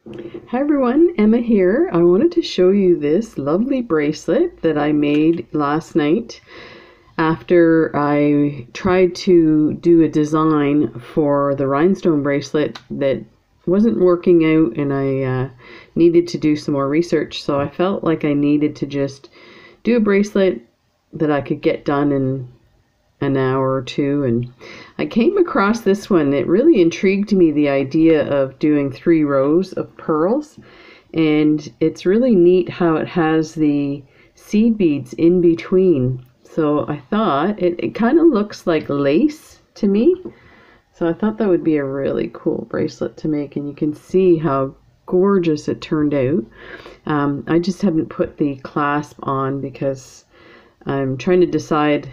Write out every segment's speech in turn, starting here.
Hi everyone, Emma here. I wanted to show you this lovely bracelet that I made last night after I tried to do a design for the rhinestone bracelet that wasn't working out, and I needed to do some more research. So I felt like I needed to just do a bracelet that I could get done in an hour or two, and I came across this one. It really intrigued me, the idea of doing 3 rows of pearls, and it's really neat how it has the seed beads in between. So I thought it kind of looks like lace to me, so I thought that would be a really cool bracelet to make, and you can see how gorgeous it turned out. I just haven't put the clasp on because I'm trying to decide.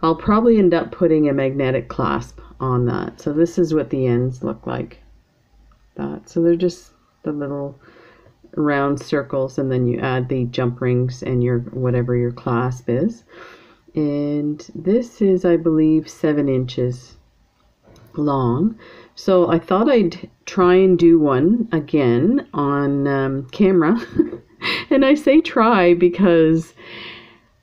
I'll probably end up putting a magnetic clasp on that. So this is what the ends look like. So they're just the little round circles, and then you add the jump rings and your whatever your clasp is. And this is, I believe, 7 inches long. So I thought I'd try and do one again on camera. And I say try because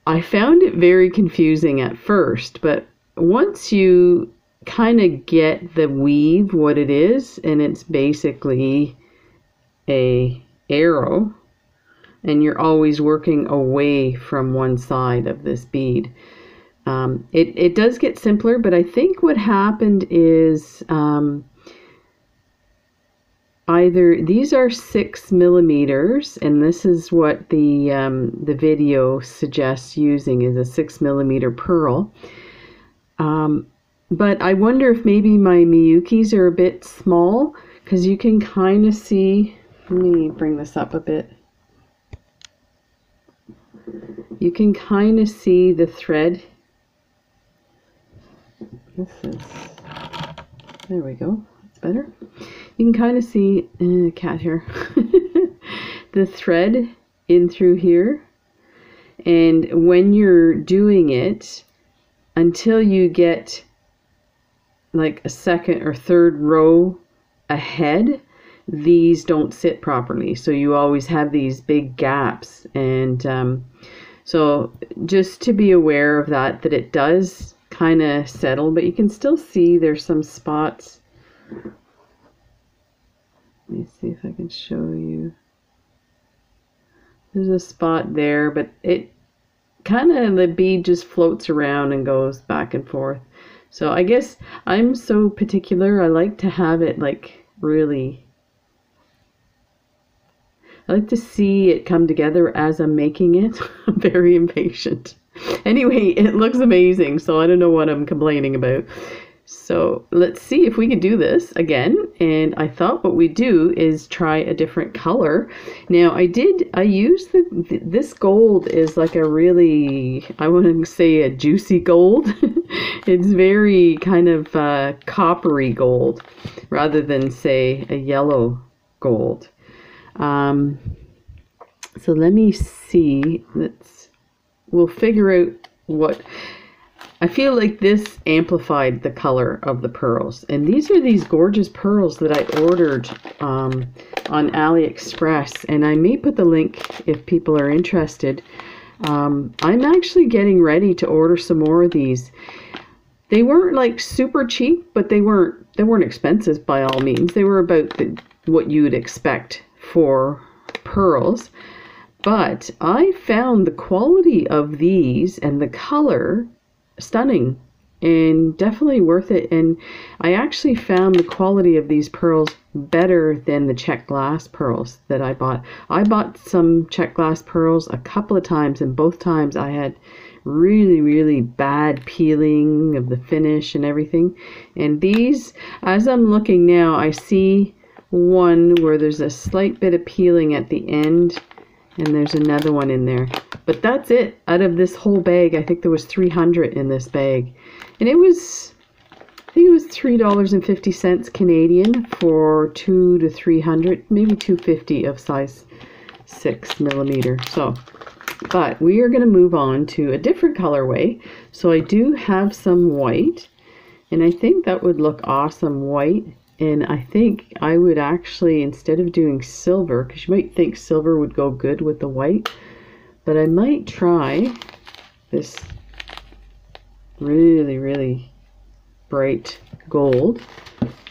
I found it very confusing at first, but once you kind of get the weave, what it is, and it's basically a arrow, and you're always working away from one side of this bead. It does get simpler, but I think what happened is either these are 6 millimeters, and this is what the video suggests using, is a 6 millimeter pearl. But I wonder if maybe my Miyukis are a bit small, because you can kind of see. Let me bring this up a bit. You can kind of see the thread. There we go. That's better. You can kind of see cat hair. The thread in through here, and when you're doing it, until you get like a second or third row ahead, these don't sit properly, so you always have these big gaps. And so just to be aware of that it does kind of settle, but you can still see there's some spots. Let me see if I can show you. There's a spot there, but it kind of, the bead just floats around and goes back and forth. So I guess I'm so particular. I like to have it like really, I like to see it come together as I'm making it. I'm very impatient. Anyway, it looks amazing, so I don't know what I'm complaining about. So let's see if we can do this again. And I thought what we do is try a different color. Now I used this gold is like a really, I want to say a juicy gold. It's very kind of coppery gold rather than say a yellow gold. So let me see, we'll figure out what, I feel like this amplified the color of the pearls. And these are these gorgeous pearls that I ordered on AliExpress, and I may put the link if people are interested. I'm actually getting ready to order some more of these. They weren't like super cheap, but they weren't expensive by all means. They were about what you would expect for pearls. But I found the quality of these and the color stunning and definitely worth it. And I actually found the quality of these pearls better than the check glass pearls that I bought. I bought some check glass pearls a couple of times, and both times I had really bad peeling of the finish and everything. And these, as I'm looking now, I see one where there's a slight bit of peeling at the end, and there's another one in there. But that's it. Out of this whole bag, I think there was 300 in this bag. And it was, I think it was $3.50 Canadian for 2 to 300, maybe 250 of size 6 millimeter. So, but we are going to move on to a different colorway. So I do have some white, and I think that would look awesome white And I think I would actually, instead of doing silver, because you might think silver would go good with the white, but I might try this really, really bright gold,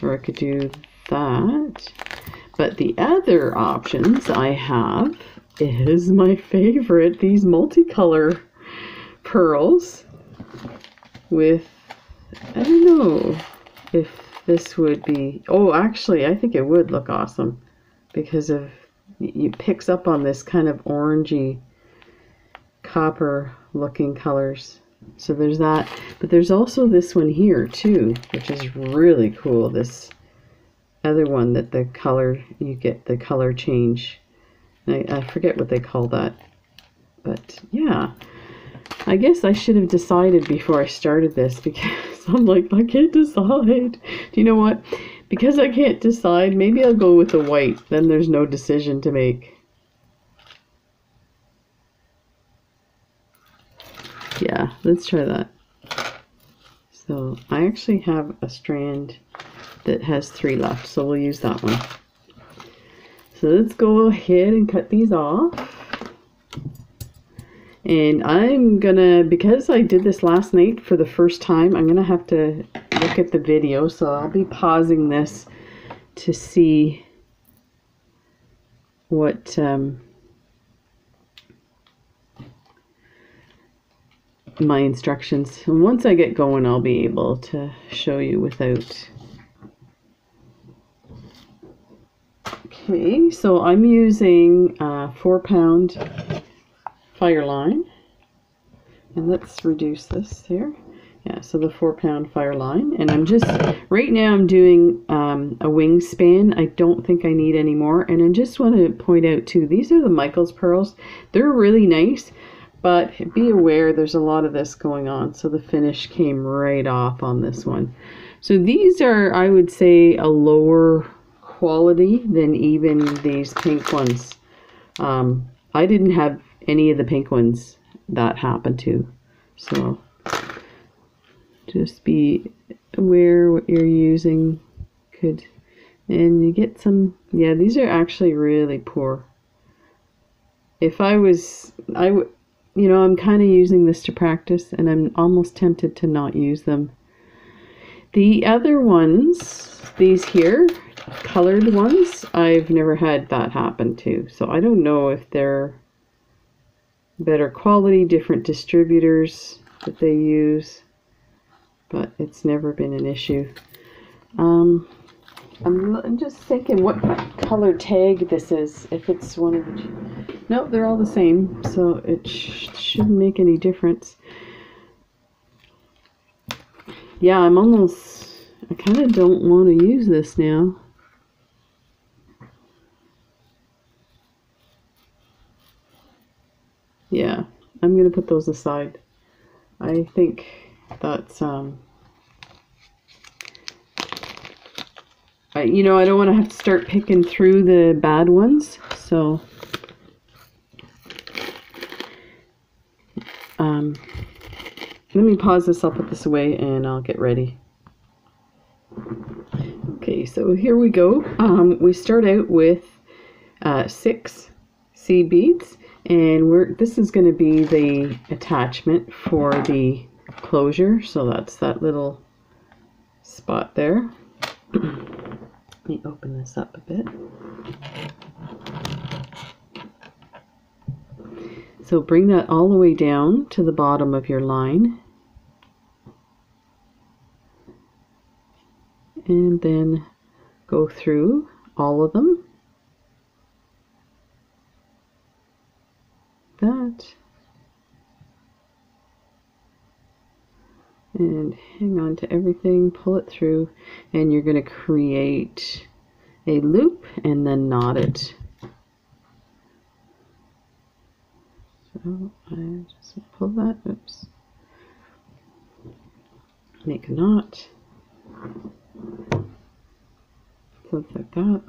or I could do that. But the other options I have is my favorite, these multicolor pearls with, I don't know if this would be, oh, actually, I think it would look awesome because of, it picks up on this kind of orangey copper looking colors. So there's that, but there's also this one here too, which is really cool. This other one that the color, you get the color change. I forget what they call that, but yeah, I guess I should have decided before I started this, because I'm like, I can't decide. Do you know what? Because I can't decide, maybe I'll go with the white. Then there's no decision to make. Yeah, let's try that. So I actually have a strand that has 3 left, so we'll use that one. So let's go ahead and cut these off. And I'm gonna, because I did this last night for the first time, I'm gonna have to look at the video, so I'll be pausing this to see what my instructions. And once I get going, I'll be able to show you without. Okay, so I'm using 4-pound fire line, and let's reduce this here. Yeah, so the 4-pound fire line, and I'm just, right now I'm doing a wingspan. I don't think I need any more, and I just want to point out too, these are the Michael's pearls. They're really nice, but be aware there's a lot of this going on, so the finish came right off on this one. So these are, I would say, a lower quality than even these pink ones. I didn't have any of the pink ones that happened to, so just be aware what you're using could, and you get some, yeah, these are actually really poor. If I was, you know, I'm kind of using this to practice, and I'm almost tempted to not use them. The other ones, these here, colored ones, I've never had that happen to, so I don't know if they're better quality, different distributors that they use, but it's never been an issue. I'm just thinking what color tag this is, if it's one of the, no, they're all the same, so it shouldn't make any difference. Yeah, I'm almost, I kind of don't want to use this now. Yeah, I'm going to put those aside. I think that's, you know, I don't want to have to start picking through the bad ones, so let me pause this, I'll put this away and I'll get ready. Okay, so here we go. We start out with 6 seed beads, and this is going to be the attachment for the closure, so that's that little spot there. Let me open this up a bit. So bring that all the way down to the bottom of your line, and then go through all of them. That, and hang on to everything, pull it through, and you're going to create a loop and then knot it. So I just pull that, oops, make a knot, something like that.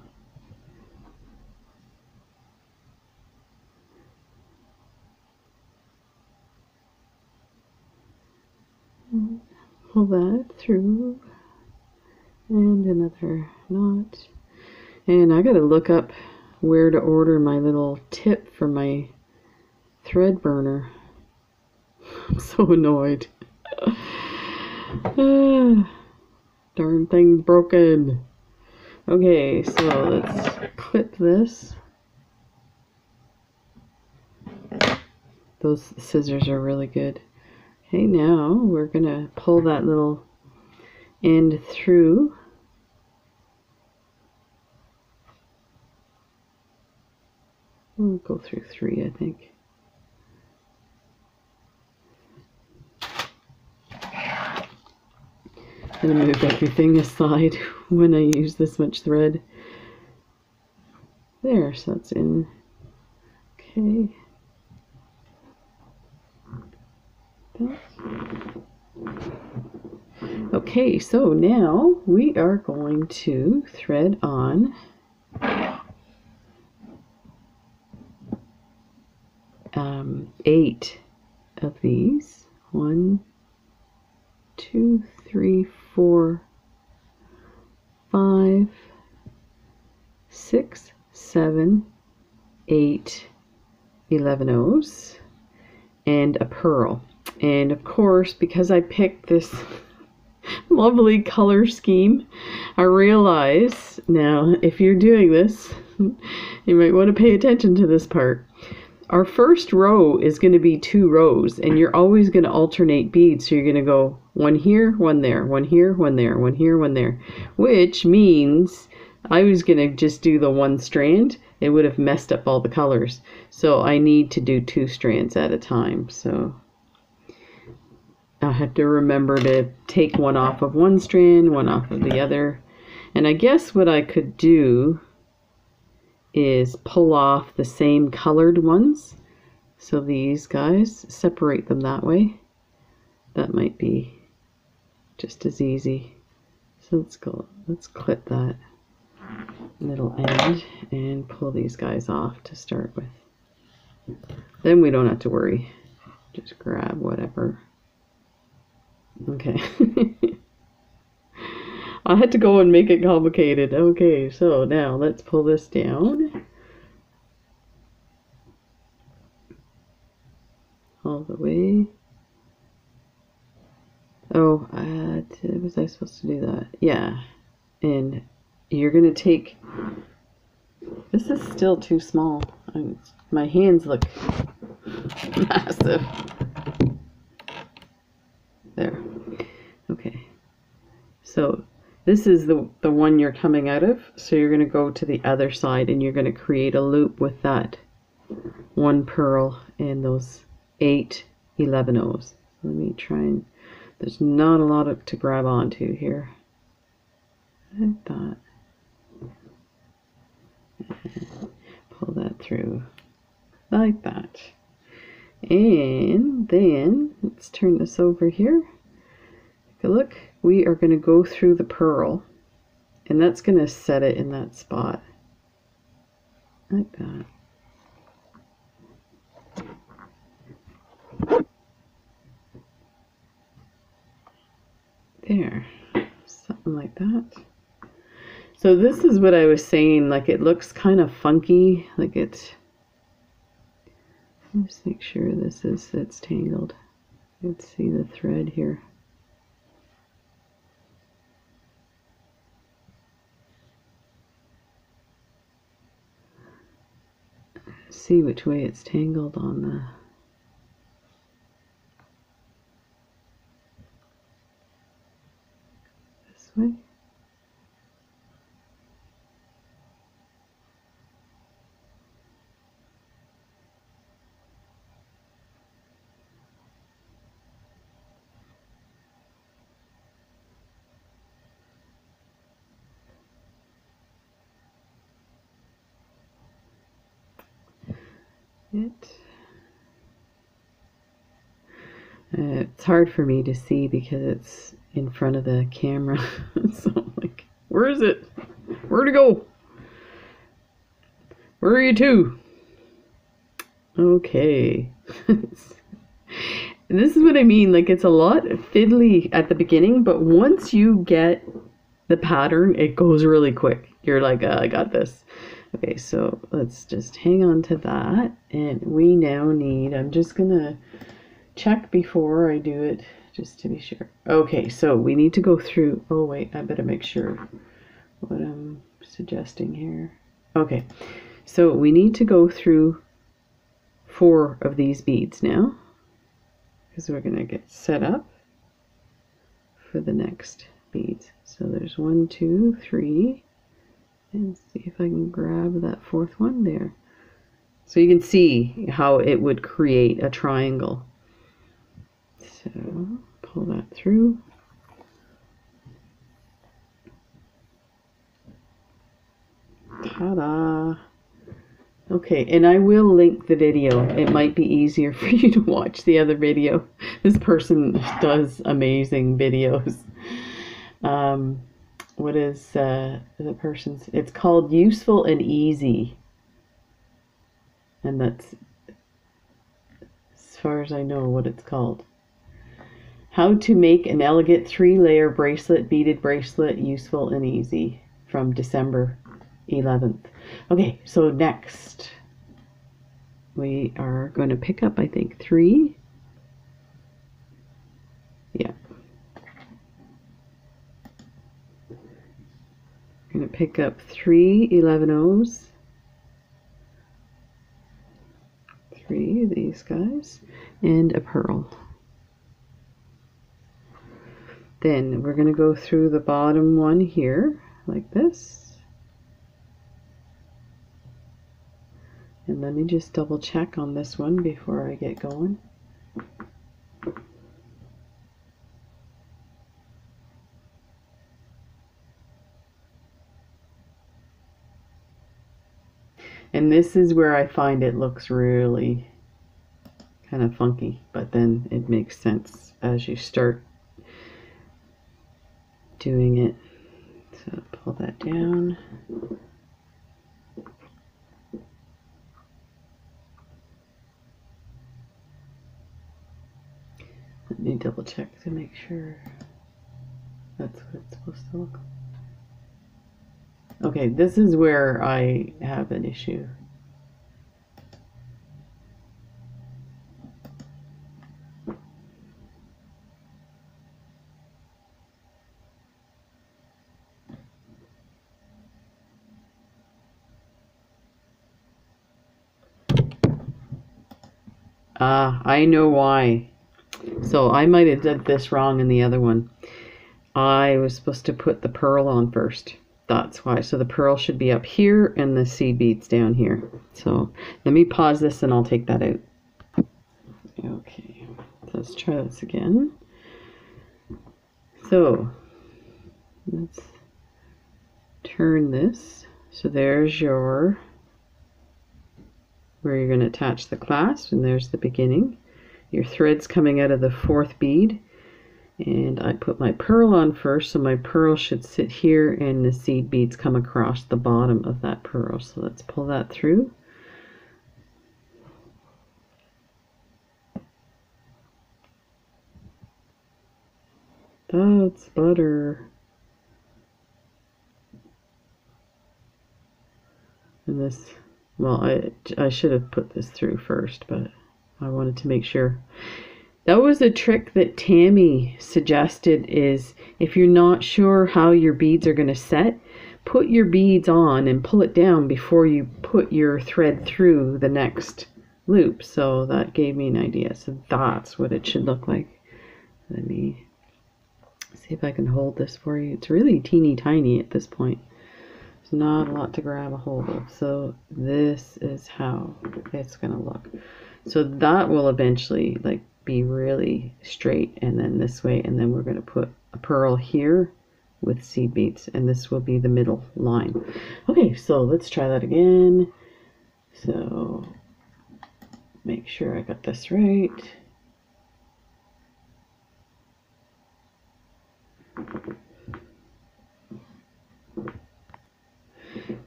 Pull that through, And another knot. And I gotta look up where to order my little tip for my thread burner. I'm so annoyed. Darn thing's broken. Okay, so let's clip this. Those scissors are really good. Okay, now we're gonna pull that little end through. We'll go through 3, I think. I'm gonna move everything aside when I use this much thread. There, so that's in. Okay. Okay, so now we are going to thread on eight of these. 1, 2, 3, 4, 5, 6, 7, 8, 11 O's, and a pearl. And of course, because I picked this lovely color scheme, I realize now if you're doing this, you might want to pay attention to this part. Our first row is going to be 2 rows, and you're always going to alternate beads. So you're going to go 1 here, 1 there, 1 here, 1 there, 1 here, 1 there, which means I was going to just do the 1 strand. It would have messed up all the colors. So I need to do 2 strands at a time. So I have to remember to take one off of one strand, one off of the other. And I guess what I could do is pull off the same colored ones. So these guys, separate them that way. That might be just as easy. So let's clip that middle end and pull these guys off to start with. Then we don't have to worry. Just grab whatever. Okay. I had to go and make it complicated. Okay, so now let's pull this down. All the way. Oh, was I supposed to do that? Yeah. And you're going to take... This is still too small. My hands look massive. There. Okay. So this is the one you're coming out of. So you're going to go to the other side and you're going to create a loop with that 1 pearl and those 8 11 O's. Let me try and... There's not a lot to grab onto here. Like that. And pull that through like that. And then let's turn this over here. Take a look. We are going to go through the pearl, and that's going to set it in that spot like that. There, something like that. So this is what I was saying, like it looks kind of funky, like it's... Just make sure it's tangled. Let's see the thread here. See which way it's tangled on the... This way. It's hard for me to see because it's in front of the camera. So I'm like, where is it? Where'd it go? Where are you to? Okay. This is what I mean, like it's a lot fiddly at the beginning, but once you get the pattern, it goes really quick. You're like, I got this. Okay, so let's just hang on to that. And we now need, I'm just gonna check before I do it just to be sure. Okay, so we need to go through, oh wait, I better make sure what I'm suggesting here. Okay, so we need to go through 4 of these beads now, because we're gonna get set up for the next beads. So there's 1, 2, 3, and see if I can grab that 4th one there. So you can see how it would create a triangle. So pull that through. Ta-da! Okay, and I will link the video. It might be easier for you to watch the other video. This person does amazing videos. What is the person's? It's called Useful and Easy. And that's, as far as I know, what it's called. How to make an elegant 3-layer bracelet, beaded bracelet, useful and easy, from December 11th. Okay, so next we are going to pick up, I think, 3. Yeah. We're going to pick up 3 11-ohs. 3 of these guys, and a pearl. Then we're going to go through the bottom one here, like this. And let me just double check on this one before I get going. And this is where I find it looks really kind of funky, but then it makes sense as you start doing it. So pull that down. Let me double check to make sure that's what it's supposed to look like. Okay, this is where I have an issue. I know why. So I might have did this wrong in the other one. I was supposed to put the pearl on first. That's why. So the pearl should be up here and the seed beads down here. So let me pause this and I'll take that out. Okay, let's try this again. So let's turn this. So there's your, where you're going to attach the clasp, and there's the beginning. Your thread's coming out of the 4th bead, and I put my pearl on first, so my pearl should sit here and the seed beads come across the bottom of that pearl. So let's pull that through. That's butter. And this, well, I should have put this through first, but I wanted to make sure. That was a trick that Tammy suggested, is if you're not sure how your beads are going to set, put your beads on and pull it down before you put your thread through the next loop. So that gave me an idea. So that's what it should look like. Let me see if I can hold this for you. It's really teeny tiny at this point. There's not a lot to grab a hold of. So this is how it's going to look. So that will eventually like be really straight, and then this way, and then we're going to put a pearl here with seed beads, and this will be the middle line. Okay, so let's try that again. So make sure I got this right.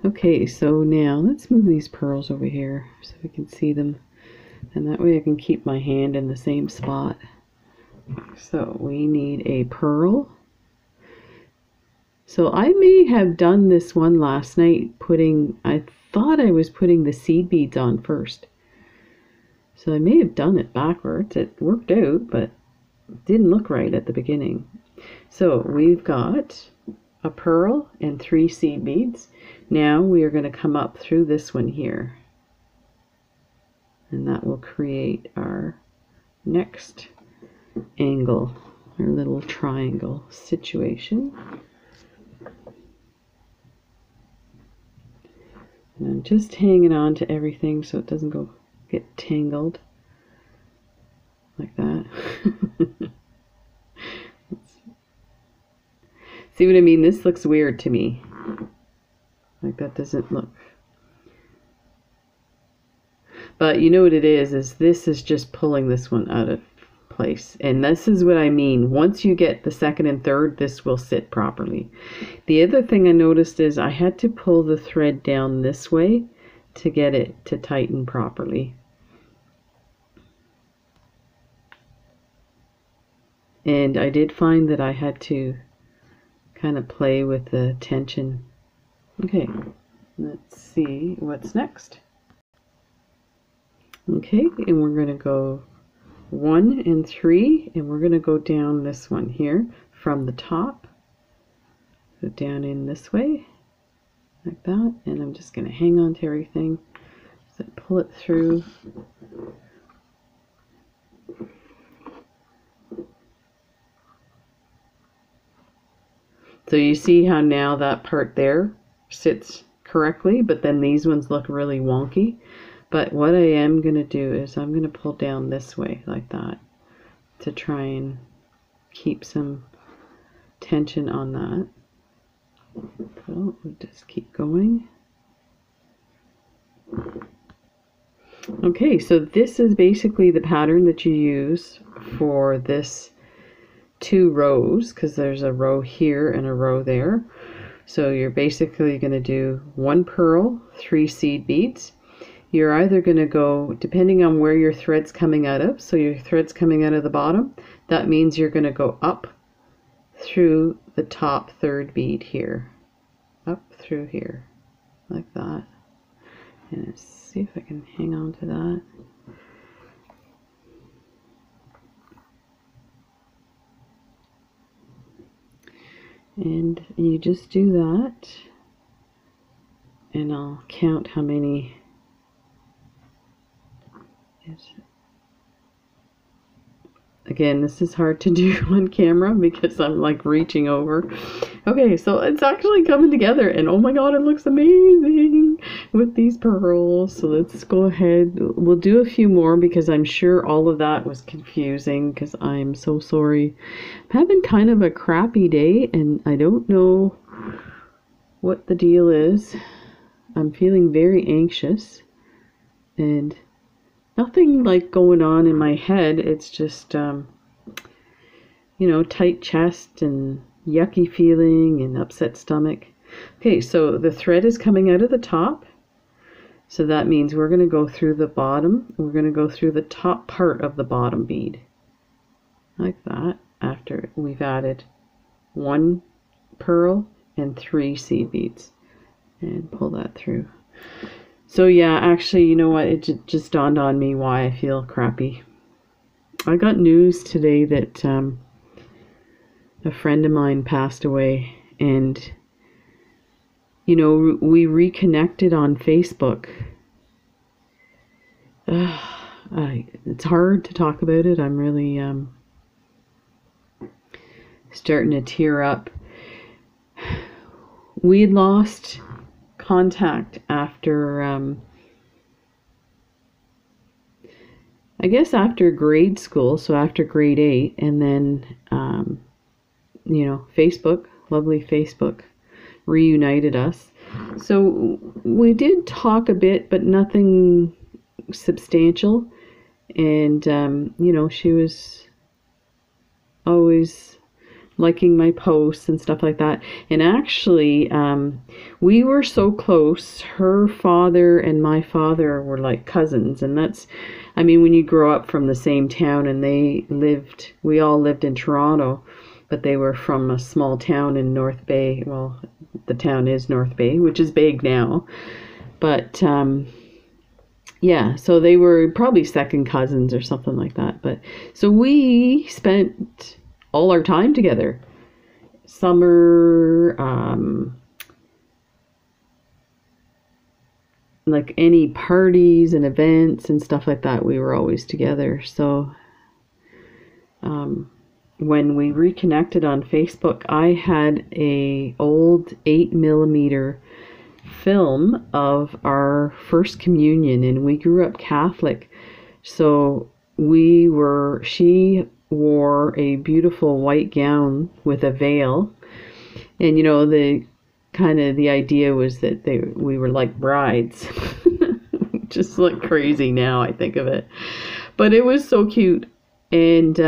Okay, so now let's move these pearls over here so we can see them, and that way I can keep my hand in the same spot. So we need a pearl. So I may have done this one last night I thought I was putting the seed beads on first. So I may have done it backwards. It worked out, but it didn't look right at the beginning. So we've got a pearl and 3 seed beads. Now we are going to come up through this one here. And that will create our next angle, our little triangle situation. And I'm just hanging on to everything so it doesn't get tangled like that. See what I mean? This looks weird to me. Like that doesn't look. But you know what it is this is just pulling this one out of place. And this is what I mean. Once you get the second and third, this will sit properly. The other thing I noticed is I had to pull the thread down this way to get it to tighten properly. And I did find that I had to kind of play with the tension. Okay, let's see what's next. Okay, and we're going to go 1 and 3, and we're going to go down this one here from the top. Go down in this way, like that, and I'm just going to hang on to everything. So pull it through. So you see how now that part there sits correctly, but then these ones look really wonky. But what I am going to do is I'm going to pull down this way like that to try and keep some tension on that. So we'll just keep going. Okay, so this is basically the pattern that you use for this 2 rows, because there's a row here and a row there. So you're basically going to do 1 pearl, 3 seed beads. You're either going to go, depending on where your thread's coming out of, so your thread's coming out of the bottom, that means you're going to go up through the top 3rd bead here. Up through here, like that. And let's see if I can hang on to that. And you just do that, and I'll count how many. Again, this is hard to do on camera because I'm like reaching over. Okay, so it's actually coming together, and oh my god, it looks amazing with these pearls. So let's go ahead. We'll do a few more because I'm sure all of that was confusing, because I'm so sorry. I'm having kind of a crappy day and I don't know what the deal is. I'm feeling very anxious and nothing like going on in my head. It's just, you know, tight chest and yucky feeling and upset stomach. Okay, so the thread is coming out of the top. So that means we're going to go through the bottom. We're going to go through the top part of the bottom bead. Like that. After we've added 1 pearl and 3 seed beads. And pull that through. So yeah, actually, you know what? It just dawned on me why I feel crappy. I got news today that a friend of mine passed away, and you know, we reconnected on Facebook. It's hard to talk about it. I'm really starting to tear up. We had lost contact after I guess after grade school, so after grade 8, and then you know, Facebook, lovely Facebook, reunited us. So we did talk a bit, but nothing substantial. And you know, she was always liking my posts and stuff like that. And actually, we were so close. Her father and my father were like cousins, and that's, I mean, when you grow up from the same town, and we all lived in Toronto. but they were from a small town in North Bay. Well, the town is North Bay, which is big now. But yeah, so they were probably second cousins or something like that. But so we spent all our time together. Summer, like any parties and events and stuff like that, we were always together. So when we reconnected on Facebook, I had a old 8mm film of our first communion, and we grew up Catholic. So she wore a beautiful white gown with a veil, and the idea was that we were like brides. Just like crazy now I think of it, but it was so cute. And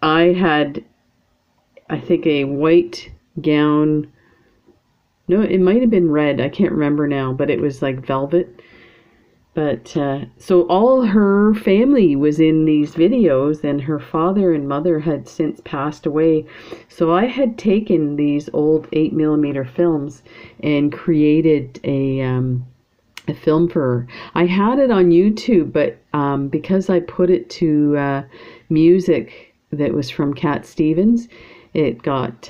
I had, I think, a white gown. No, it might have been red. I can't remember now, but it was like velvet. But so all her family was in these videos, and her father and mother had since passed away. So I had taken these old 8mm films and created a film for her. I had it on YouTube, but because I put it to music that was from Cat Stevens, it got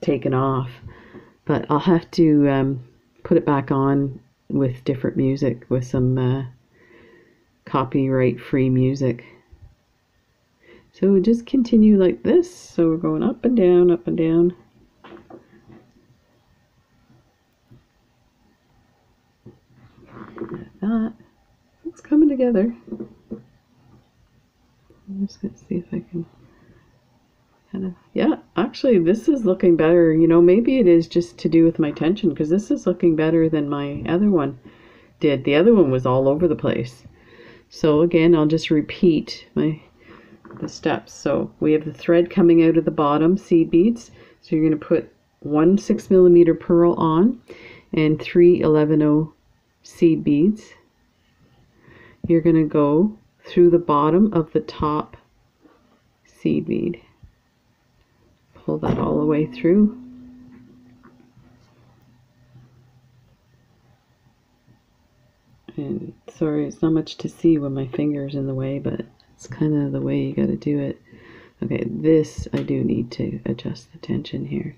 taken off. But I'll have to put it back on with different music, with some copyright-free music. So we just continue like this. So we're going up and down, up and down. Like that. It's coming together. I'm just going to see if I can yeah, actually this is looking better. Maybe it is just to do with my tension, because this is looking better than my other one did. The other one was all over the place. So again, I'll just repeat the steps. So we have the thread coming out of the bottom, seed beads. So you're going to put 1 6mm pearl on and 3 11/0 seed beads. You're going to go through the bottom of the top seed bead. Pull that all the way through. And sorry, it's not much to see when my finger's in the way, but it's kind of the way you got to do it. Okay, this I do need to adjust the tension here.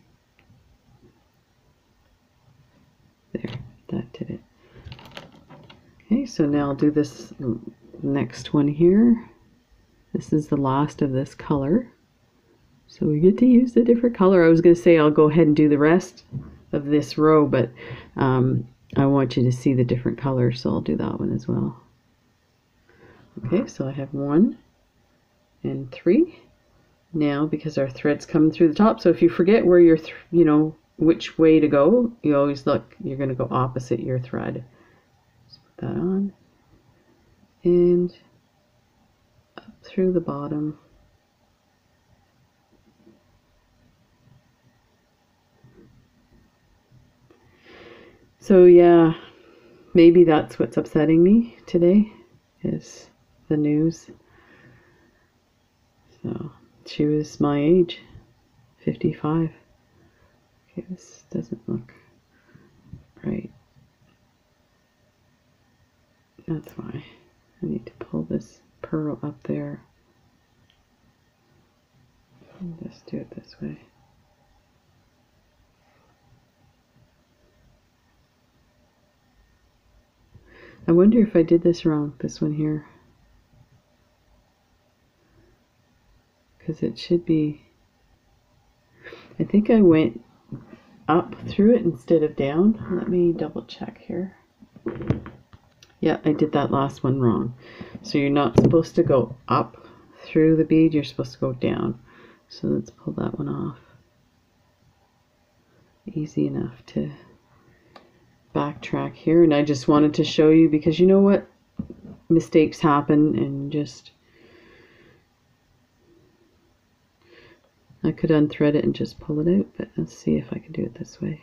There, that did it. Okay, so now I'll do this next one here. This is the last of this color. So we get to use the different color. I was going to say I'll go ahead and do the rest of this row, but I want you to see the different colors, so I'll do that one as well. Okay, so I have 1 and 3. Now, because our thread's coming through the top, so if you forget where your, which way to go, you always look, you're going to go opposite your thread. Just put that on. And up through the bottom. So yeah, maybe that's what's upsetting me today, is the news. So she was my age, 55. Okay, this doesn't look right. That's why I need to pull this pearl up there. And just do it this way. I wonder if I did this wrong, this one here. Because it should be, I think I went up through it instead of down. Let me double check here. Yeah, I did that last one wrong. So you're not supposed to go up through the bead, you're supposed to go down. So let's pull that one off. Easy enough to backtrack here, and I just wanted to show you, because you know what, mistakes happen, and just I could unthread it and just pull it out, but let's see if I can do it this way.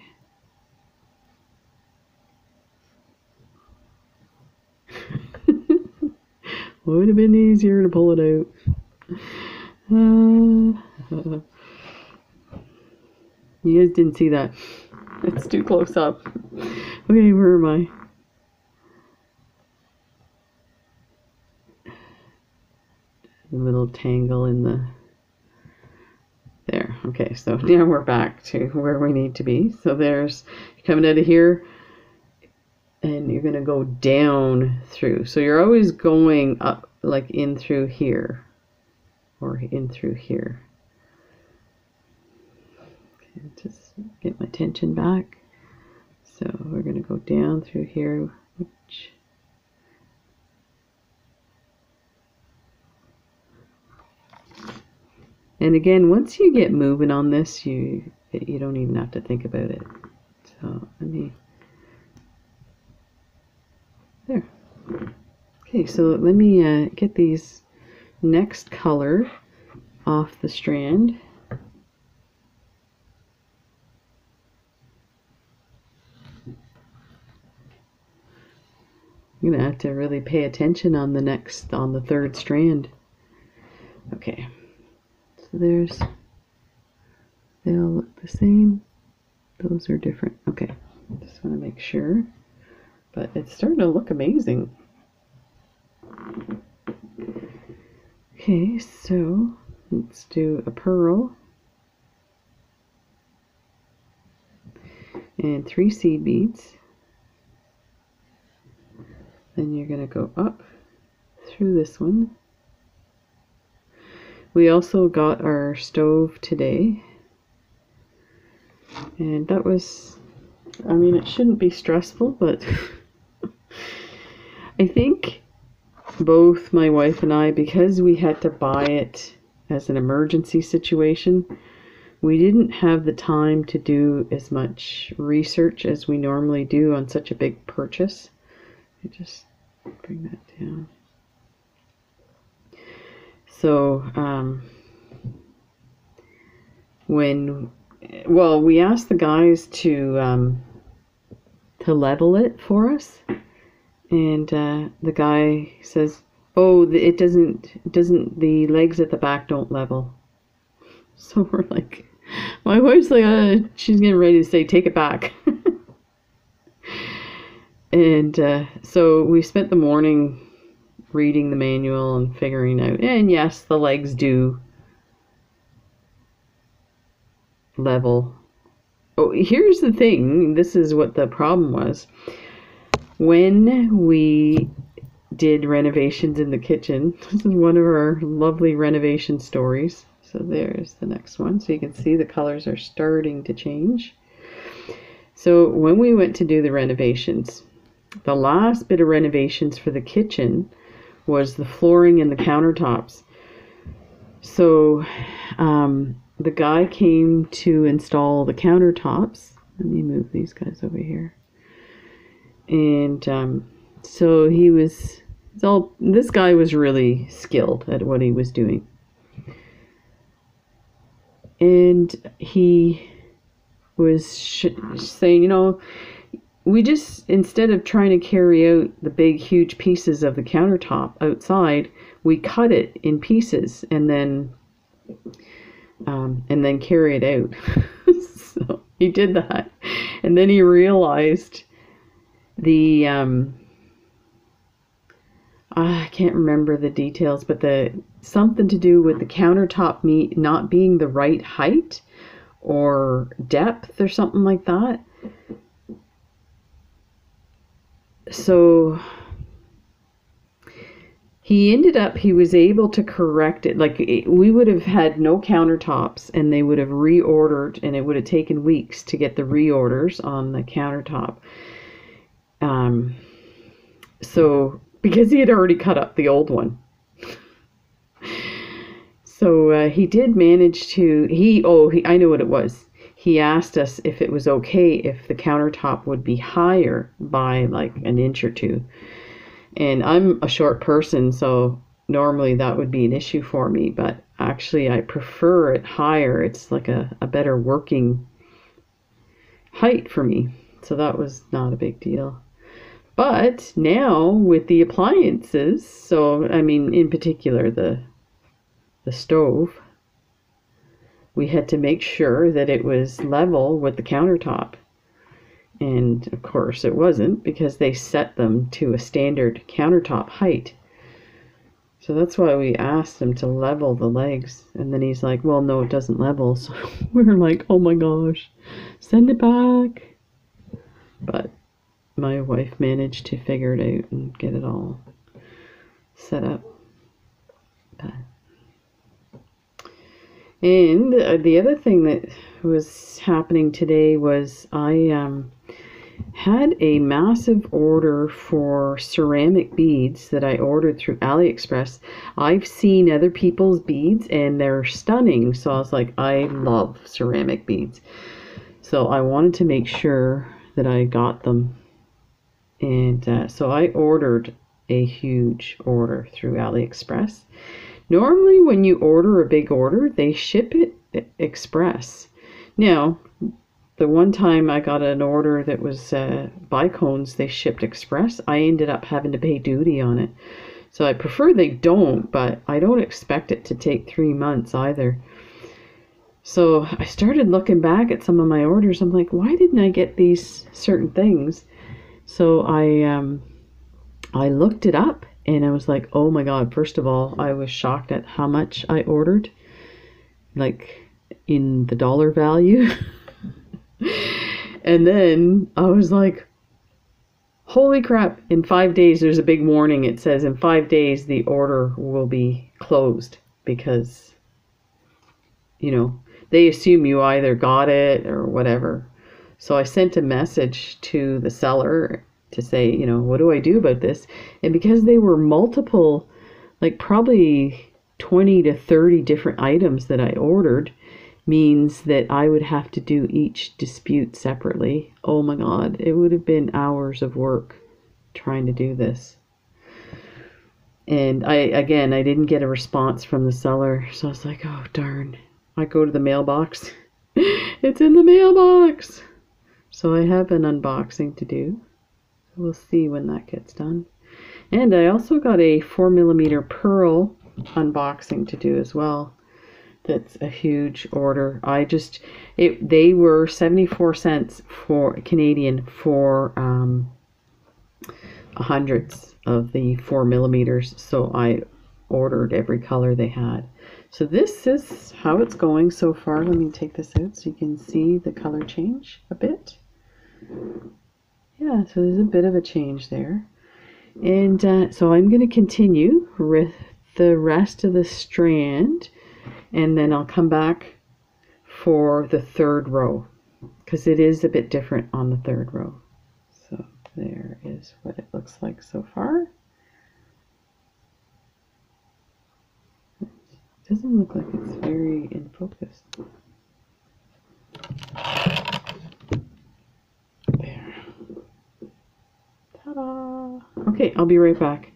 Would have been easier to pull it out. You guys didn't see that. It's too close up. Okay, where am I? A little tangle in the... There. Okay, so now we're back to where we need to be. So there's... You're coming out of here, and you're going to go down through. So you're always going up, like in through here. Or in through here. Okay, just get my tension back. So we're going to go down through here, which... And again, once you get moving on this, you don't even have to think about it. So let me... There. Okay, so let me get these next color off the strand. I'm gonna have to really pay attention on the third strand. Okay, so they all look the same. Those are different. Okay, just want to make sure, but it's starting to look amazing. Okay, so let's do a pearl and 3 seed beads. Then you're going to go up through this one. We also got our stove today, and that was, I mean, it shouldn't be stressful, but I think both my wife and I, because we had to buy it as an emergency situation, we didn't have the time to do as much research as we normally do on such a big purchase. I just bring that down. So we asked the guys to level it for us, and the guy says, "Oh, it doesn't. The legs at the back don't level." So we're like, my wife's like, she's getting ready to say, "Take it back." And so we spent the morning reading the manual and figuring out, and yes, the legs do level. Oh, here's the thing. This is what the problem was. When we did renovations in the kitchen, this is one of our lovely renovation stories. So there's the next one. So you can see the colors are starting to change. So when we went to do the renovations, the last bit of renovations for the kitchen was the flooring and the countertops. So the guy came to install the countertops. Let me move these guys over here. And so this guy was really skilled at what he was doing. And he was saying, you know, we just, instead of trying to carry out the big, huge pieces of the countertop outside, we cut it in pieces and then carry it out. So he did that. And then he realized the, I can't remember the details, but something to do with the countertop not being the right height or depth or something like that. So he was able to correct it. Like, we would have had no countertops, and they would have reordered, and it would have taken weeks to get the reorders on the countertop. So because he had already cut up the old one. So he did manage to, I know what it was. He asked us if it was okay if the countertop would be higher by like an inch or two. And I'm a short person, so normally that would be an issue for me, but actually I prefer it higher. It's like a better working height for me. So that was not a big deal. But now with the appliances, so I mean in particular the stove, we had to make sure that it was level with the countertop. And of course it wasn't, because they set them to a standard countertop height. So that's why we asked him to level the legs. And then he's like, well, no, it doesn't level. So we're like, oh my gosh, send it back. But my wife managed to figure it out and get it all set up. And the other thing that was happening today was I had a massive order for ceramic beads that I ordered through AliExpress. I've seen other people's beads and they're stunning, so I was like, I love ceramic beads. So I wanted to make sure that I got them. And so I ordered a huge order through AliExpress. Normally when you order a big order, they ship it express. Now, the one time I got an order that was bicones, they shipped express. I ended up having to pay duty on it. So I prefer they don't, but I don't expect it to take 3 months either. So I started looking back at some of my orders. I'm like, why didn't I get these certain things? So I looked it up and I was like, oh my God, first of all, I was shocked at how much I ordered, like in the dollar value. And then I was like, holy crap, in 5 days, there's a big warning. It says in 5 days, the order will be closed because, you know, they assume you either got it or whatever. So I sent a message to the seller to say, you know, what do I do about this? And because they were multiple, like probably 20 to 30 different items that I ordered, means that I would have to do each dispute separately. Oh my God, it would have been hours of work trying to do this. And I didn't get a response from the seller. So I was like, oh darn. I go to the mailbox. It's in the mailbox. So I have an unboxing to do. We'll see when that gets done. And I also got a 4mm pearl unboxing to do as well. That's a huge order. They were 74 cents for Canadian for hundreds of the 4mm. So I ordered every color they had. So this is how it's going so far. Let me take this out so you can see the color change a bit. Yeah, so there's a bit of a change there. And so I'm going to continue with the rest of the strand, and then I'll come back for the third row because it is a bit different on the third row. So there is what it looks like so far. It doesn't look like it's very in focus. There. Ta-da! Okay, I'll be right back.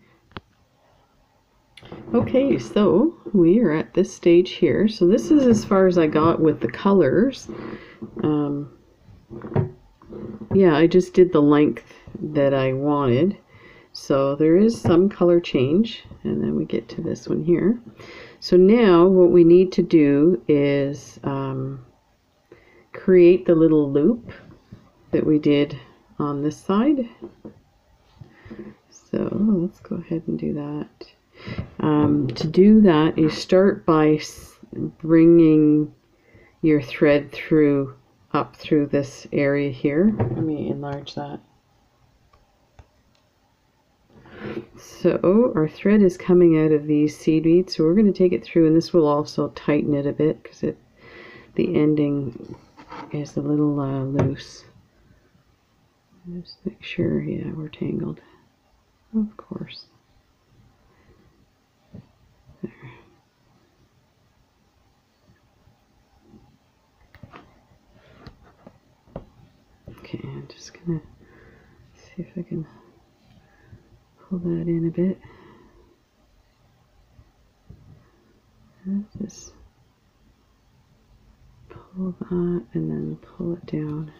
Okay, so we are at this stage here. So this is as far as I got with the colors. Yeah, I just did the length that I wanted. So there is some color change, and then we get to this one here. So now what we need to do is create the little loop that we did on this side. So let's go ahead and do that. To do that, you start by bringing your thread up through this area here. Let me enlarge that. So our thread is coming out of these seed beads, so we're going to take it through, and this will also tighten it a bit because the ending is a little loose. Just make sure, yeah, we're tangled. Of course. There. Okay, I'm just gonna see if I can pull that in a bit. Just pull that and then pull it down.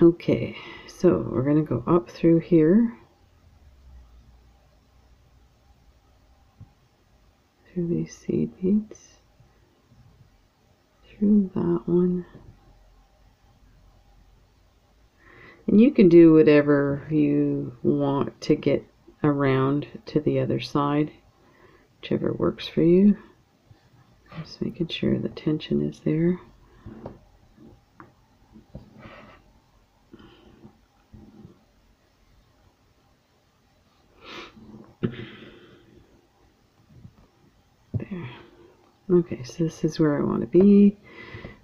Okay, so we're going to go up through here. through these seed beads, through that one. And you can do whatever you want to get around to the other side, whichever works for you. Just making sure the tension is there. There. Okay, so this is where I want to be.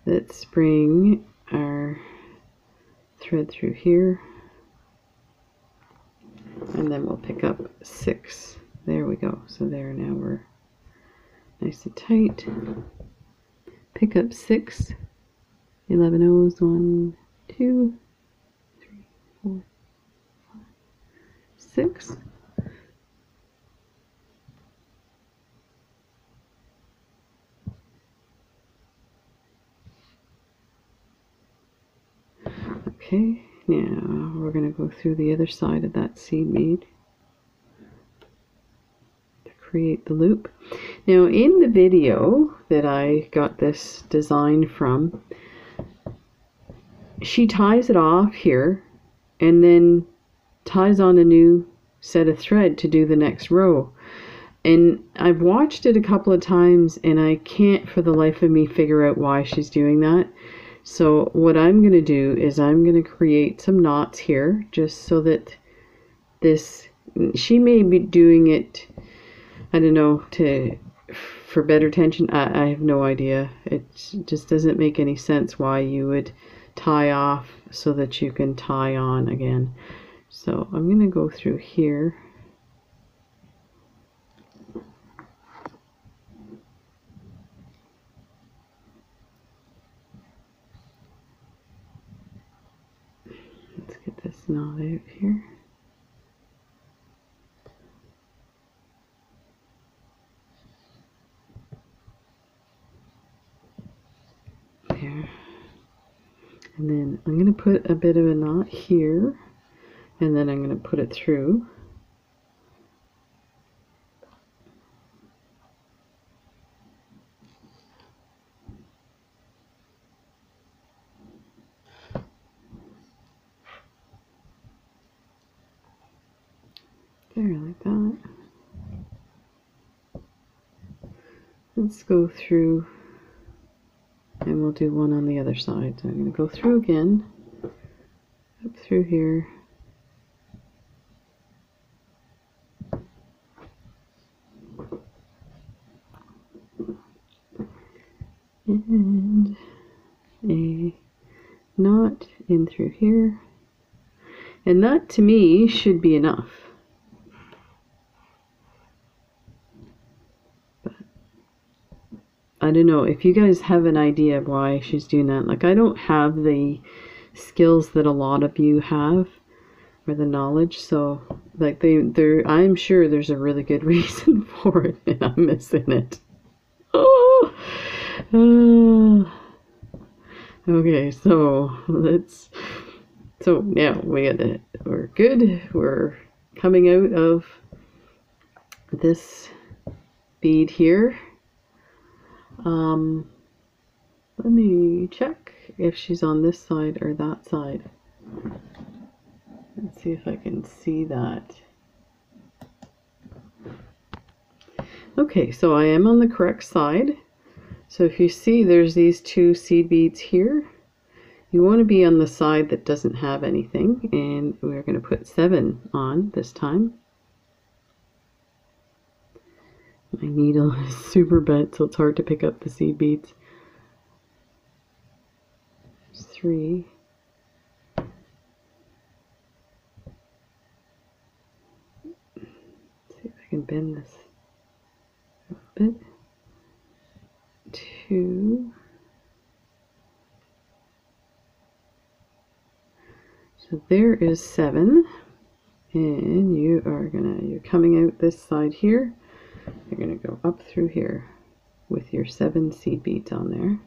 Let's bring our thread through here, and then we'll pick up 6. There we go. So there, now we're nice and tight. Pick up 6, 11 O's, 1, 2, 3, 4, 5, 6. Okay, now we're going to go through the other side of that seed bead to create the loop. Now in the video that I got this design from, she ties it off here and then ties on a new set of thread to do the next row. And I've watched it a couple of times and I can't for the life of me figure out why she's doing that. So what I'm going to do is I'm going to create some knots here just so that this, she may be doing it, I don't know, for better tension. I have no idea. It just doesn't make any sense why you would tie off so that you can tie on again. So I'm going to go through here. Let's get this knot out here. There. And then I'm going to put a bit of a knot here, and then I'm going to put it through. There, like that. Let's go through, and we'll do one on the other side. So I'm going to go through again, up through here. And a knot in through here. And that to me should be enough. But I don't know if you guys have an idea of why she's doing that. Like, I don't have the skills that a lot of you have, or the knowledge, so like I'm sure there's a really good reason for it and I'm missing it. Oh. Okay, so now we're good. We're coming out of this bead here. Let me check if she's on this side or that side. Let's see if I can see that. Okay, so I am on the correct side. So if you see there's these 2 seed beads here, you want to be on the side that doesn't have anything, and we're going to put 7 on this time. My needle is super bent, so it's hard to pick up the seed beads. 3. See if I can bend this a bit. 2. So there is 7, and you're coming out this side here. You're gonna go up through here with your 7 seed beads on there.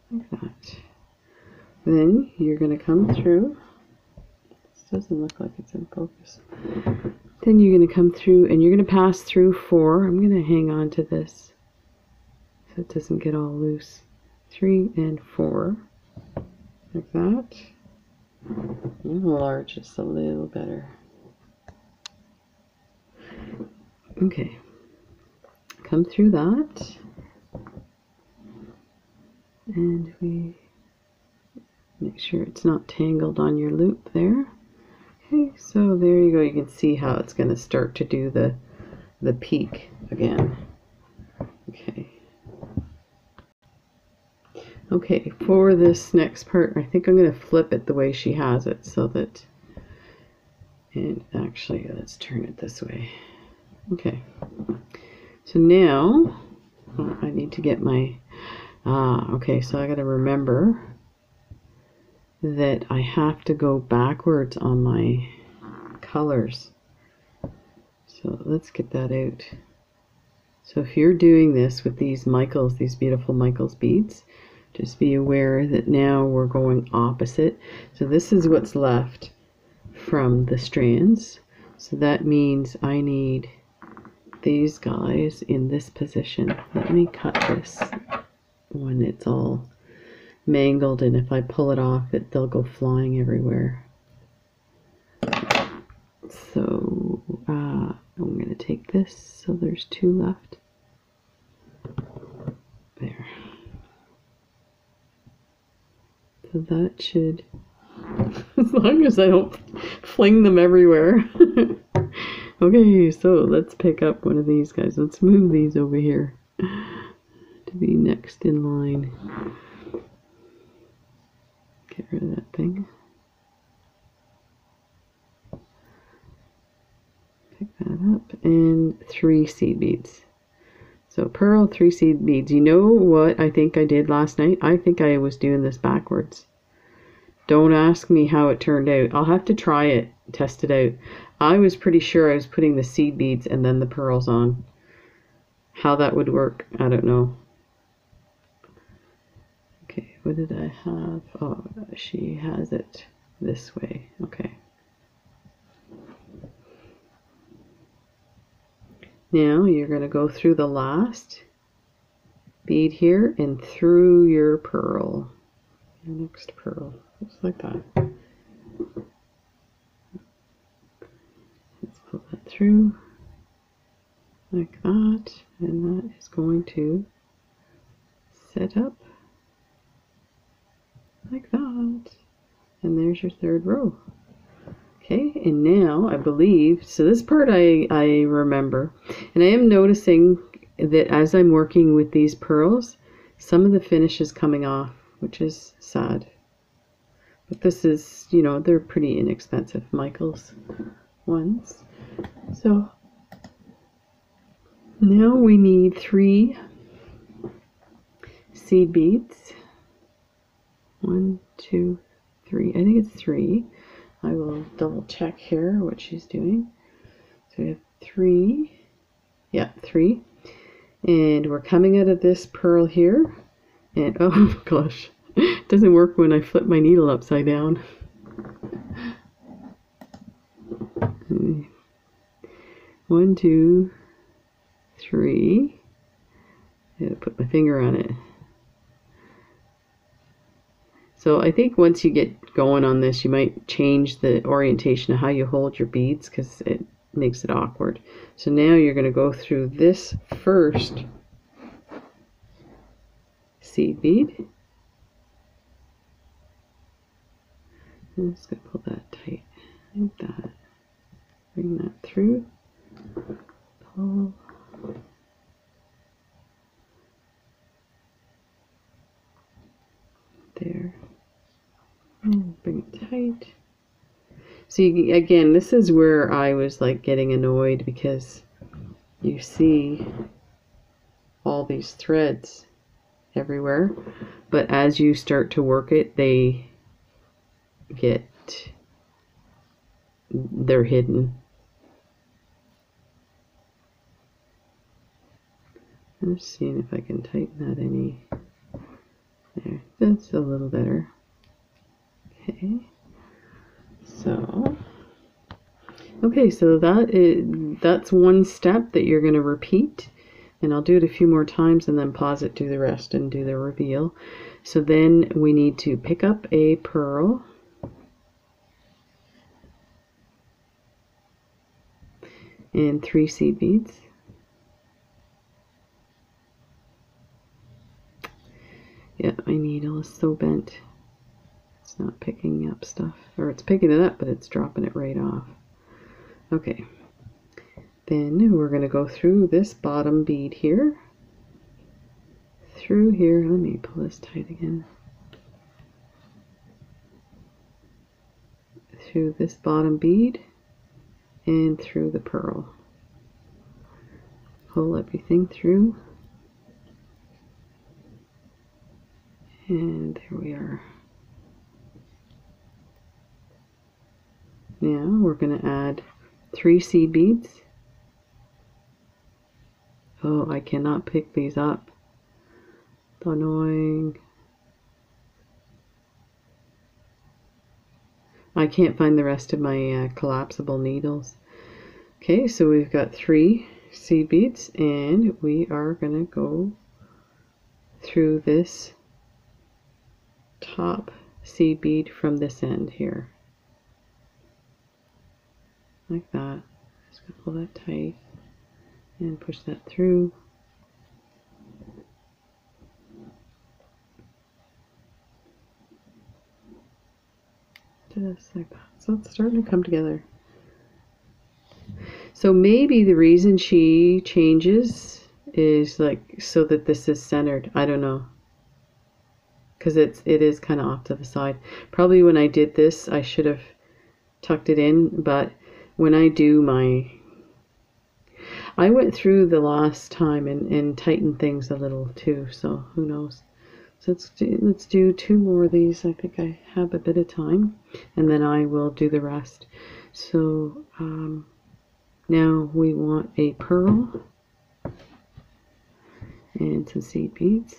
Like that. Then you're gonna come through. Let's doesn't look like it's in focus. Then you're going to come through and you're going to pass through 4. I'm going to hang on to this so it doesn't get all loose. 3 and 4, like that. Enlarge just a little better. Okay, come through that, and we make sure it's not tangled on your loop there. Okay, so there you go. You can see how it's going to start to do the peak again. Okay. Okay, for this next part, I think I'm going to flip it the way she has it so that, and actually let's turn it this way. Okay, so now I need to get my, okay, so I got to remember that I have to go backwards on my colors. So let's get that out. So if you're doing this with these Michaels, these beautiful Michaels beads, just be aware that now we're going opposite. So this is what's left from the strands. So that means I need these guys in this position. Let me cut this when it's all mangled, and if I pull it off, they'll go flying everywhere. So I'm going to take this, so there's 2 left. There. So that should, as long as I don't fling them everywhere. Okay, so let's pick up one of these guys. Let's move these over here to be next in line. Get rid of that thing. Pick that up, and 3 seed beads. So pearl, 3 seed beads. You know what I think I did last night? I think I was doing this backwards. Don't ask me how it turned out. I'll have to try it, test it out. I was pretty sure I was putting the seed beads and then the pearls on. How that would work, I don't know. Okay, what did I have? Oh, she has it this way. Okay. Now you're going to go through the last bead here and through your pearl. Your next pearl. Just like that. Let's pull that through like that, and that is going to set up like that. And there's your 3rd row. Okay, and now I believe, so this part I remember, and I am noticing that as I'm working with these pearls, some of the finish is coming off, which is sad. But this is, you know, they're pretty inexpensive Michaels ones. So now we need 3 seed beads. 1, 2, 3. I think it's 3. I will double check here what she's doing. So we have 3. Yeah, 3. And we're coming out of this pearl here. And oh gosh, it doesn't work when I flip my needle upside down. 1, 2, 3. I gotta put my finger on it. So I think once you get going on this, you might change the orientation of how you hold your beads because it makes it awkward. So now you're going to go through this first seed bead. I'm just going to pull that tight like that. Bring that through. Pull. There. And bring it tight. See, again, this is where I was like getting annoyed because you see all these threads everywhere, but as you start to work it, they're hidden. I'm just seeing if I can tighten that any. There, that's a little better. Okay, so Okay, so that's one step that you're going to repeat, and I'll do it a few more times and then pause it, do the rest, and do the reveal. So then we need to pick up a pearl, and 3 seed beads. Yeah, my needle is so bent. It's not picking up stuff, or it's picking it up, but it's dropping it right off. Okay, then we're going to go through this bottom bead here, through here. Let me pull this tight again. Through this bottom bead and through the pearl. Pull everything through. And there we are. Now we're going to add 3 seed beads. Oh, I cannot pick these up. Annoying. I can't find the rest of my collapsible needles. Okay, so we've got 3 seed beads, and we are going to go through this top seed bead from this end here. Like that. Just going to pull that tight and push that through. Just like that. So it's starting to come together. So maybe the reason she changes is like so that this is centered. I don't know. Because it is kind of off to the side. Probably when I did this I should have tucked it in, but when I do I went through the last time and tightened things a little too, so who knows. So let's do 2 more of these. I think I have a bit of time, and then I will do the rest. So now we want a pearl and some seed beads.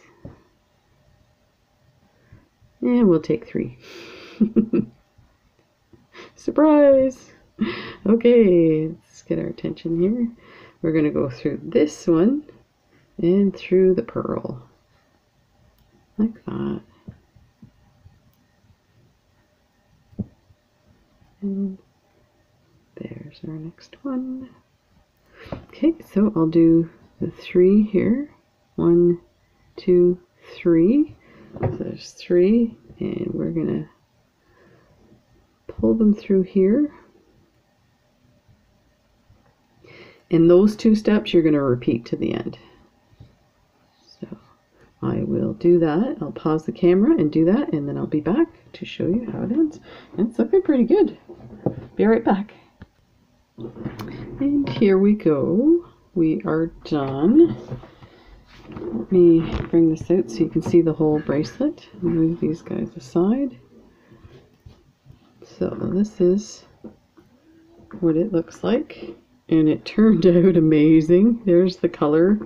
And we'll take 3. Surprise! Okay, let's get our attention here. We're going to go through this one and through the pearl. Like that. And there's our next one. Okay, so I'll do the 3 here. 1, 2, 3. So there's 3, and we're gonna pull them through here. And those 2 steps you're gonna repeat to the end. So I will do that. I'll pause the camera and do that, and then I'll be back to show you how it ends. And it's looking pretty good. Be right back. And here we go. We are done. Let me bring this out so you can see the whole bracelet. Move these guys aside. So this is what it looks like, and it turned out amazing. There's the color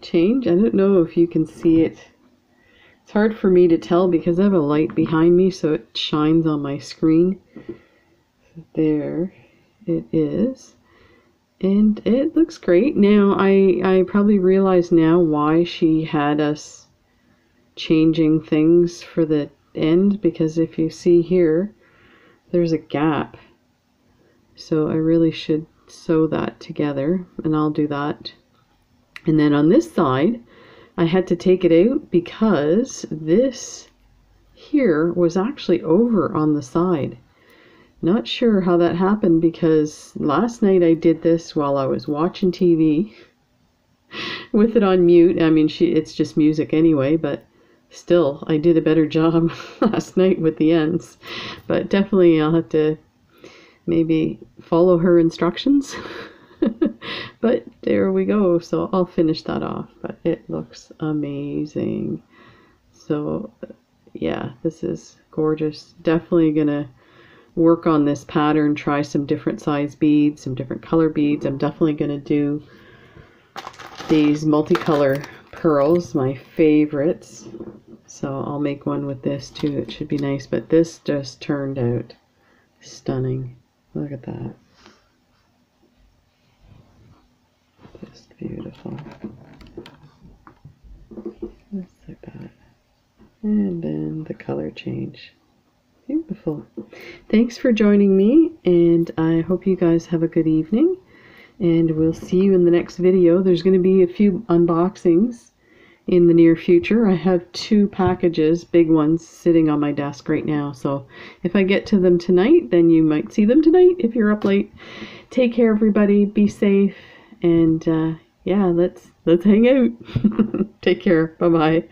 change. I don't know if you can see it. It's hard for me to tell because I have a light behind me, so it shines on my screen. There it is. And it looks great. Now, I probably realize now why she had us changing things for the end, because if you see here, there's a gap. So I really should sew that together, and I'll do that. And then on this side, I had to take it out because this here was actually over on the side. Not sure how that happened, because last night I did this while I was watching TV with it on mute. I mean, it's just music anyway, but still, I did a better job last night with the ends. But definitely I'll have to maybe follow her instructions. But there we go. So I'll finish that off, but it looks amazing. So yeah, this is gorgeous. Definitely gonna work on this pattern, try some different size beads, some different color beads. I'm definitely going to do these multicolor pearls, my favorites. So I'll make one with this too. It should be nice, but this just turned out stunning. Look at that. beautiful. Just like that. And then the color change. Beautiful. Thanks for joining me, and I hope you guys have a good evening. And we'll see you in the next video. There's going to be a few unboxings in the near future. I have 2 packages, big ones, sitting on my desk right now. So if I get to them tonight, then you might see them tonight if you're up late. Take care, everybody. Be safe. And yeah, let's hang out. Take care. Bye-bye.